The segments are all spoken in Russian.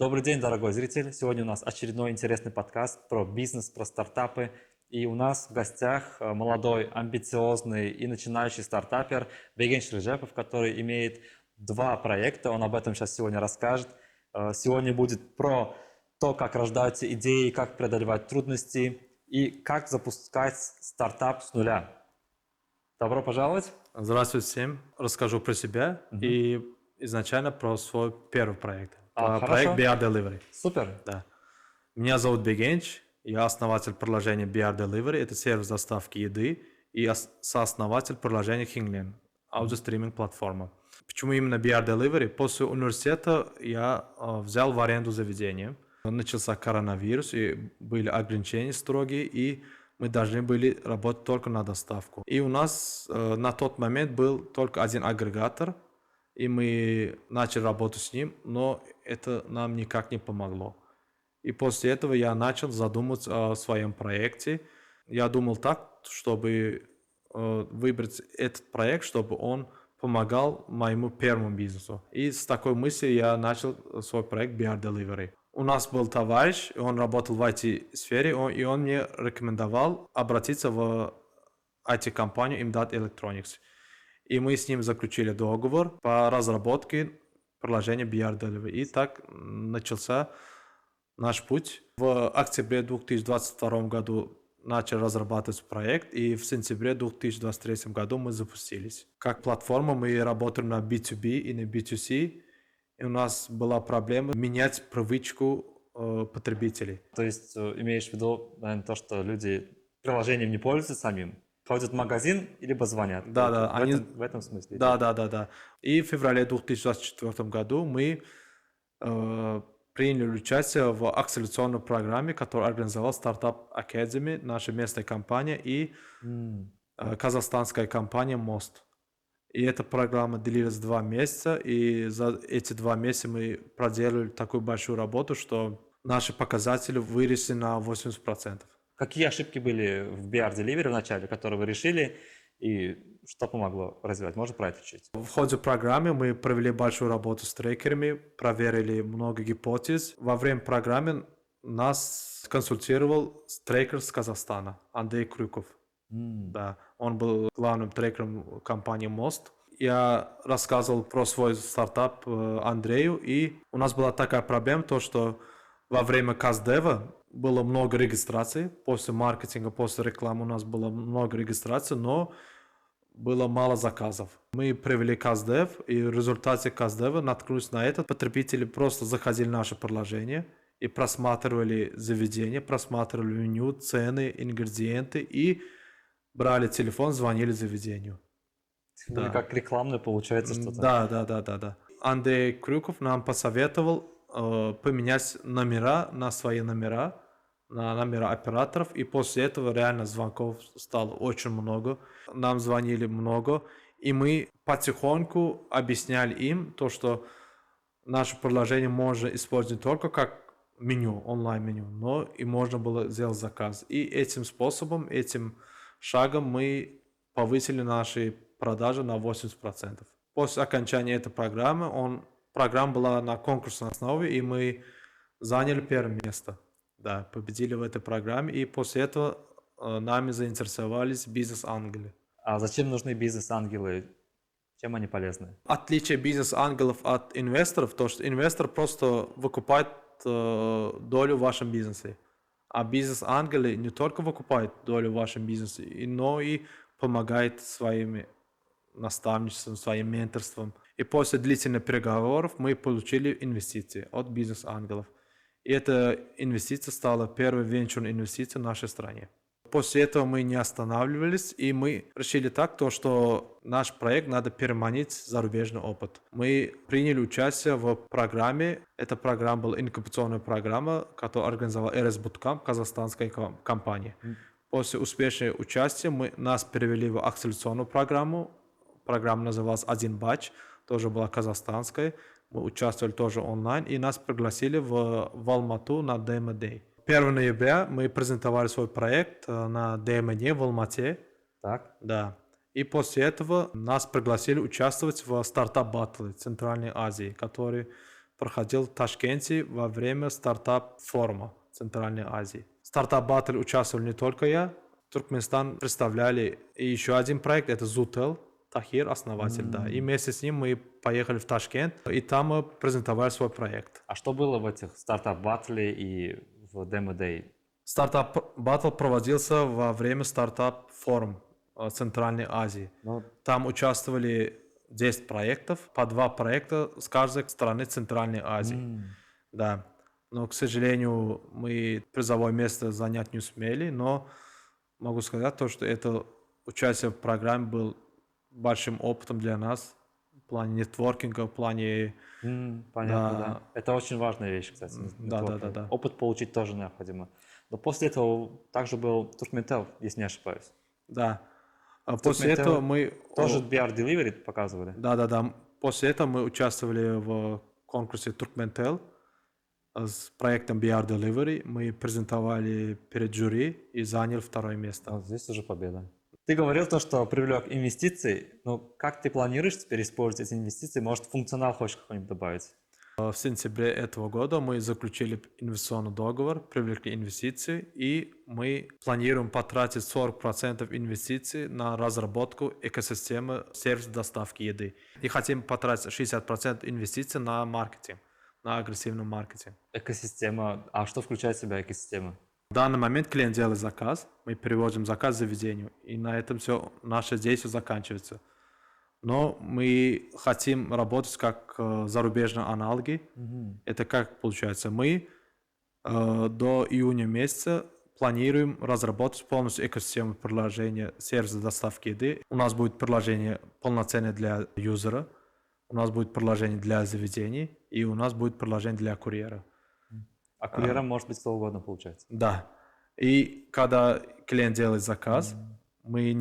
Добрый день, дорогой зритель! Сегодня у нас очередной интересный подкаст про бизнес, про стартапы. И у нас в гостях молодой, амбициозный и начинающий стартапер Бегенч Режепов, который имеет два проекта. Он об этом сейчас сегодня расскажет. Сегодня будет про то, как рождаются идеи, как преодолевать трудности и как запускать стартап с нуля. Добро пожаловать! Здравствуйте всем. Расскажу про себя и изначально про свой первый проект. Проект Хорошо. BR Delivery. Супер. Да. Меня зовут Бегенч, я основатель приложения BR Delivery, это сервис доставки еды, и сооснователь приложения Hinglen, аудиостриминг платформа. Почему именно BR Delivery? После университета я взял в аренду заведение. Начался коронавирус, и были ограничения строгие, и мы должны были работать только на доставку. И у нас на тот момент был только один агрегатор, и мы начали работать с ним, но это нам никак не помогло. И после этого я начал задумываться о своем проекте. Я думал так, чтобы выбрать этот проект, чтобы он помогал моему первому бизнесу. И с такой мыслью я начал свой проект BR Delivery. У нас был товарищ, он работал в IT-сфере, и он мне рекомендовал обратиться в IT-компанию Imdat Electronics. И мы с ним заключили договор по разработке приложения BR Delivery. И так начался наш путь. В октябре 2022 году начали разрабатывать проект, и в сентябре 2023 году мы запустились. Как платформа мы работаем на B2B и на B2C, и у нас была проблема менять привычку потребителей. То есть имеешь в виду, наверное, то, что люди приложением не пользуются самим, ходят в магазин либо звонят. Да, В этом смысле. Да. И в феврале 2024 году мы приняли участие в акселерационной программе, которую организовал Startup Academy, наша местная компания, и казахстанская компания Мост. И эта программа длилась 2 месяца, и за эти 2 месяца мы проделали такую большую работу, что наши показатели выросли на 80%. Какие ошибки были в BR Delivery в начале, которые вы решили, и что помогло развивать? Можно про это чуть? В ходе программы мы провели большую работу с трекерами, проверили много гипотез. Во время программы нас консультировал трекер с Казахстана, Андрей Крюков. Да, он был главным трекером компании Мост. Я рассказывал про свой стартап Андрею, и у нас была такая проблема, то что во время Каздева было много регистраций, после маркетинга, после рекламы у нас было много регистраций, но было мало заказов. Мы провели Каздев, и в результате Каздева наткнулись на это. Потребители просто заходили в наше приложение и просматривали заведение, просматривали меню, цены, ингредиенты и брали телефон, звонили заведению. Да. Как рекламное получается что-то. Да. Андрей Крюков нам посоветовал поменять номера на свои номера, на номера операторов, и после этого реально звонков стало очень много. Нам звонили много, и мы потихоньку объясняли им то, что наше приложение можно использовать не только как меню, онлайн-меню, но и можно было сделать заказ. И этим способом, этим шагом мы повысили наши продажи на 80%. После окончания этой программы, программа была на конкурсной основе, и мы заняли первое место. Да, победили в этой программе, и после этого нами заинтересовались бизнес-ангелы. А зачем нужны бизнес-ангелы? Чем они полезны? Отличие бизнес-ангелов от инвесторов, то что инвестор просто выкупает долю в вашем бизнесе. А бизнес-ангелы не только выкупают долю в вашем бизнесе, но и помогают своими наставничеством, своим менторством. И после длительных переговоров мы получили инвестиции от бизнес-ангелов. И эта инвестиция стала первой венчурной инвестицией в нашей стране. После этого мы не останавливались, и мы решили так, что наш проект надо переманить в зарубежный опыт. Мы приняли участие в программе. Эта программа была инкубационная программа, которую организовала RS Bootcamp, казахстанская компания. После успешного участия нас перевели в акселерационную программу. Программа называлась «Один батч», тоже была казахстанская. Мы участвовали тоже онлайн, и нас пригласили в Алмату на Demo Day. 1 ноября мы презентовали свой проект на Demo Day в Алмате. Так. Да. И после этого нас пригласили участвовать в стартап баттле Центральной Азии, который проходил в Ташкенте во время стартап-форума Центральной Азии. Стартап Battle участвовал не только я, Туркменистан представляли и еще один проект, это Zutel, Тахир, основатель, да. И вместе с ним мы поехали в Ташкент, и там мы презентовали свой проект. А что было в этих стартап-баттле и в Demo Day? Стартап Battle проводился во время стартап-форум Центральной Азии. Ну, Там участвовали 10 проектов, по 2 проекта с каждой страны Центральной Азии. Да. Но, к сожалению, мы призовое место занять не успели, но могу сказать то, что это участие в программе был большим опытом для нас в плане нетворкинга, в плане... понятно, да. Это очень важная вещь, кстати. Да. нетворкинг. Опыт получить тоже необходимо. Но после этого также был Туркменtel, если не ошибаюсь. Да. А после этого мы... Тоже BR Delivery показывали? Да. После этого мы участвовали в конкурсе Turkmentel с проектом BR Delivery. Мы презентовали перед жюри и заняли 2 место. Вот здесь уже победа. Ты говорил то, что привлек инвестиции. Ну, как ты планируешь теперь использовать эти инвестиции? Может, функционал хочешь какой-нибудь добавить? В сентябре этого года мы заключили инвестиционный договор, привлекли инвестиции, и мы планируем потратить 40% инвестиций на разработку экосистемы сервиса доставки еды. И хотим потратить 60% инвестиций на маркетинг, на агрессивный маркетинг. Экосистема. А что включает в себя экосистема? В данный момент клиент делает заказ, мы переводим заказ заведению, и на этом все наше действие заканчивается. Но мы хотим работать как зарубежные аналоги. Это как получается? Мы до июня месяца планируем разработать полностью экосистему приложения сервиса доставки еды. У нас будет приложение полноценное для юзера, у нас будет приложение для заведений, и у нас будет приложение для курьера. А курьером может быть кто угодно, получается? Да. И когда клиент делает заказ, мы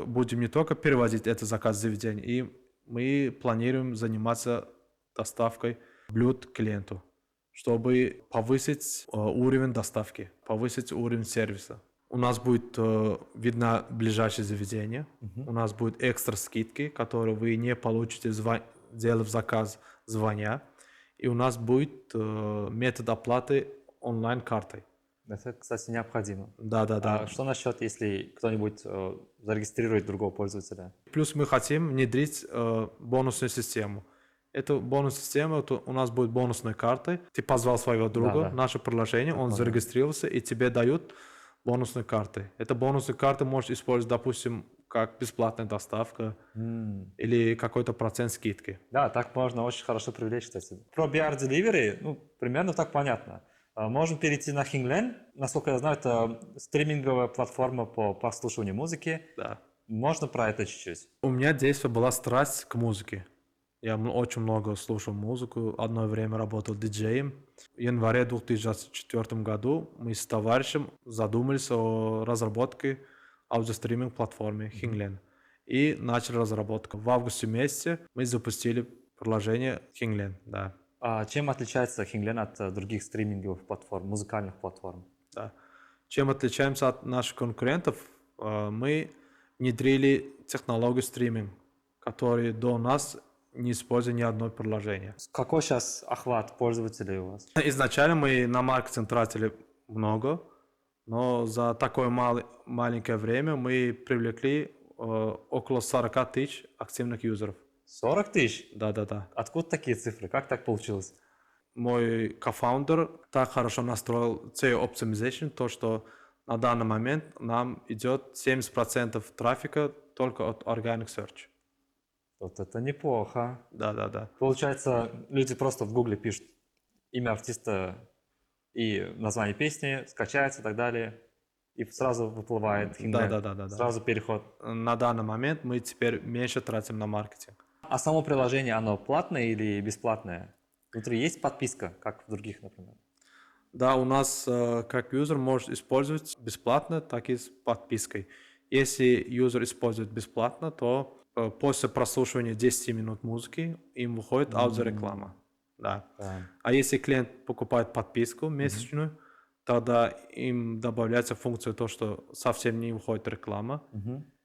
будем не только переводить этот заказ в заведение, и мы планируем заниматься доставкой блюд клиенту, чтобы повысить уровень доставки, повысить уровень сервиса. У нас будет видно ближайшее заведение, у нас будут экстра скидки, которые вы не получите, делав заказ звоня, и у нас будет метод оплаты онлайн-картой. Это, кстати, необходимо. Да. А что насчет, если кто-нибудь зарегистрирует другого пользователя? Плюс мы хотим внедрить бонусную систему. Эту бонусную систему, у нас будет бонусной картой. Ты позвал своего друга, наше приложение, он зарегистрировался, и тебе дают бонусные карты. Эта бонусная карта можешь использовать, допустим, как бесплатная доставка или какой-то процент скидки. Да, так можно очень хорошо привлечь, кстати. Про BR Delivery, примерно так понятно. Можем перейти на Hinglen. Насколько я знаю, это стриминговая платформа по прослушиванию музыки. Да. Можно про это чуть-чуть? У меня детство была страсть к музыке. Я очень много слушал музыку. Одно время работал диджеем. В январе 2024 году мы с товарищем задумались о разработке аудиостриминг платформы Hinglen. И начали разработку. В августе месяце мы запустили приложение Hinglen. Да. А чем отличается Hinglen от других стриминговых платформ, музыкальных платформ? Да. Чем отличаемся от наших конкурентов? Мы внедрили технологию стриминг, который до нас не используя ни одно приложение. Какой сейчас охват пользователей у вас? Изначально мы на маркетинг тратили много, но за такое маленькое время мы привлекли около 40 тысяч активных юзеров. 40 тысяч? Да. Откуда такие цифры? Как так получилось? Мой кофаундер так хорошо настроил SEO Optimization, то что на данный момент нам идет 70% трафика только от Organic Search. Вот это неплохо. Да. Получается, люди просто в Гугле пишут имя артиста и название песни, скачается и так далее, и сразу выплывает Hinglen. Да. Сразу переход. На данный момент мы теперь меньше тратим на маркетинг. А само приложение, оно платное или бесплатное? Внутри есть подписка, как в других, например? Да, у нас как юзер может использовать бесплатно, так и с подпиской. Если юзер использует бесплатно, то после прослушивания 10 минут музыки им выходит аудиореклама. Да. А если клиент покупает подписку месячную, тогда им добавляется функция то, что совсем не выходит реклама,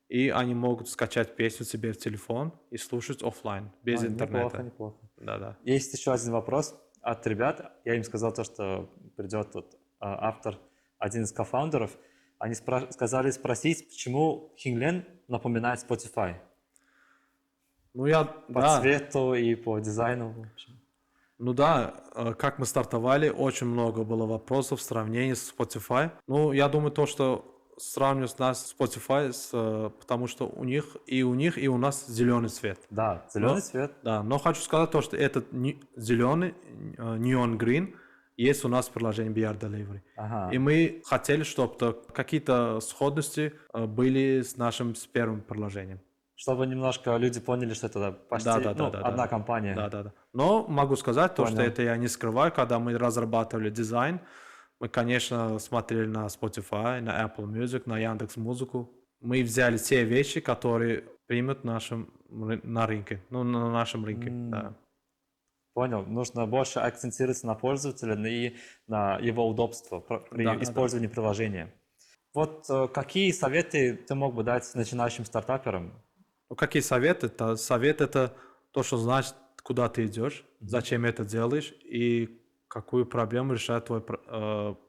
и они могут скачать песню себе в телефон и слушать офлайн, без интернета. Неплохо. Да. Есть еще один вопрос. от ребят. Я им сказал то, что придет тут автор, один из кофаундеров. Они сказали спросить, почему Хинглен напоминает Spotify. Ну, я, По да, цвету и по дизайну. В общем. ну да, как мы стартовали, очень много было вопросов в сравнении с Spotify. Ну, я думаю, то, что сравнивать нас с Spotify, потому что у них, и у нас зеленый цвет. Да, зеленый цвет. Да, но хочу сказать то, что этот зеленый, neon green, есть у нас в приложении BR Delivery. Ага. И мы хотели, чтобы какие-то сходности были с нашим с первым приложением. Чтобы немножко люди поняли, что это почти Да, одна компания. Да. Но могу сказать то, что Понял. это я не скрываю, когда мы разрабатывали дизайн, мы, конечно, смотрели на Spotify, на Apple Music, на Яндекс.Музыку. Мы взяли те вещи, которые примут на рынке, ну, на нашем рынке, да. Понял. Нужно больше акцентироваться на пользователя и на его удобство при Да, да. использовании приложения. Вот какие советы ты мог бы дать начинающим стартаперам? Ну, какие советы? Совет это то, что значит, куда ты идешь, зачем это делаешь и какую проблему решает твой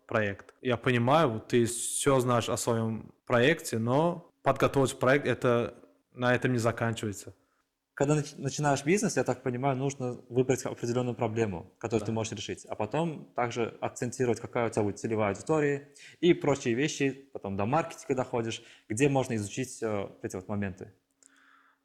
проект. Я понимаю, ты все знаешь о своем проекте, но подготовить проект на этом не заканчивается. Когда начинаешь бизнес, я так понимаю, нужно выбрать определенную проблему, которую ты можешь решить, а потом также акцентировать, какая у тебя будет целевая аудитория и прочие вещи, потом до маркетинга доходишь, где можно изучить эти вот моменты.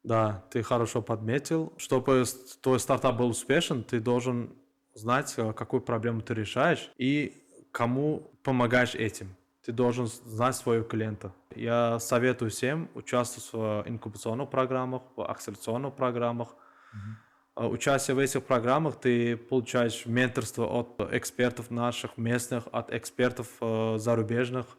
Да, ты хорошо подметил. Чтобы твой стартап был успешен, ты должен знать, какую проблему ты решаешь и кому помогаешь этим. Ты должен знать своего клиента. Я советую всем участвовать в инкубационных программах, в акселерационных программах. Участие в этих программах ты получаешь менторство от экспертов наших местных, от экспертов зарубежных,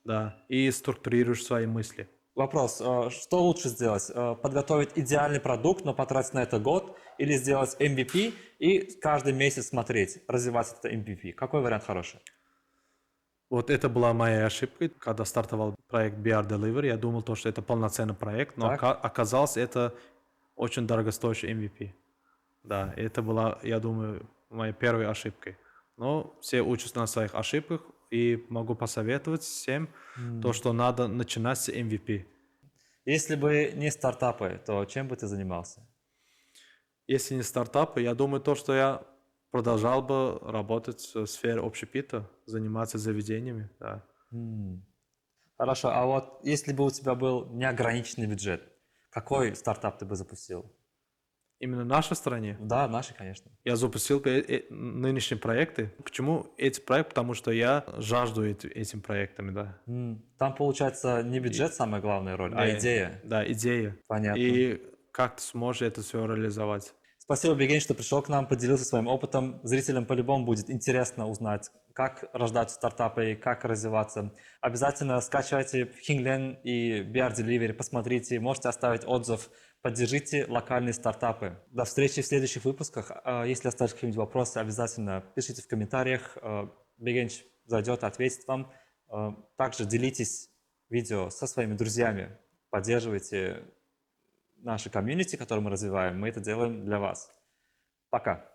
да, и структурируешь свои мысли. Вопрос, что лучше сделать? Подготовить идеальный продукт, но потратить на это год, или сделать MVP и каждый месяц смотреть, развивать это MVP? Какой вариант хороший? Вот это была моя ошибка, когда стартовал проект BR Delivery. Я думал, что это полноценный проект, но Так. оказалось, это очень дорогостоящий MVP. Да, это была, я думаю, моей первой ошибкой. Но все учатся на своих ошибках, и могу посоветовать всем то, что надо начинать с MVP. Если бы не стартапы, то чем бы ты занимался? Если не стартапы, я думаю, что я продолжал бы работать в сфере общепита, заниматься заведениями, да. Хорошо, а вот если бы у тебя был неограниченный бюджет, какой стартап ты бы запустил? Именно в нашей стране Да, наши, конечно. я запустил нынешние проекты. Почему эти проекты? Потому что я жажду этим проектами, да. Там, получается, не бюджет самая главная роль, а идея. Да, идея. Понятно. И как ты сможешь это все реализовать. Спасибо, Бегень, что пришел к нам, поделился своим опытом. Зрителям по-любому будет интересно узнать, как рождаются стартапы, как развиваться. Обязательно скачивайте Hinglen и BR Delivery, посмотрите, можете оставить отзыв, поддержите локальные стартапы. До встречи в следующих выпусках. Если остались какие-нибудь вопросы, обязательно пишите в комментариях. Бегень зайдет, ответит вам. Также делитесь видео со своими друзьями, поддерживайте наши комьюнити, которые мы развиваем, мы это делаем для вас. Пока.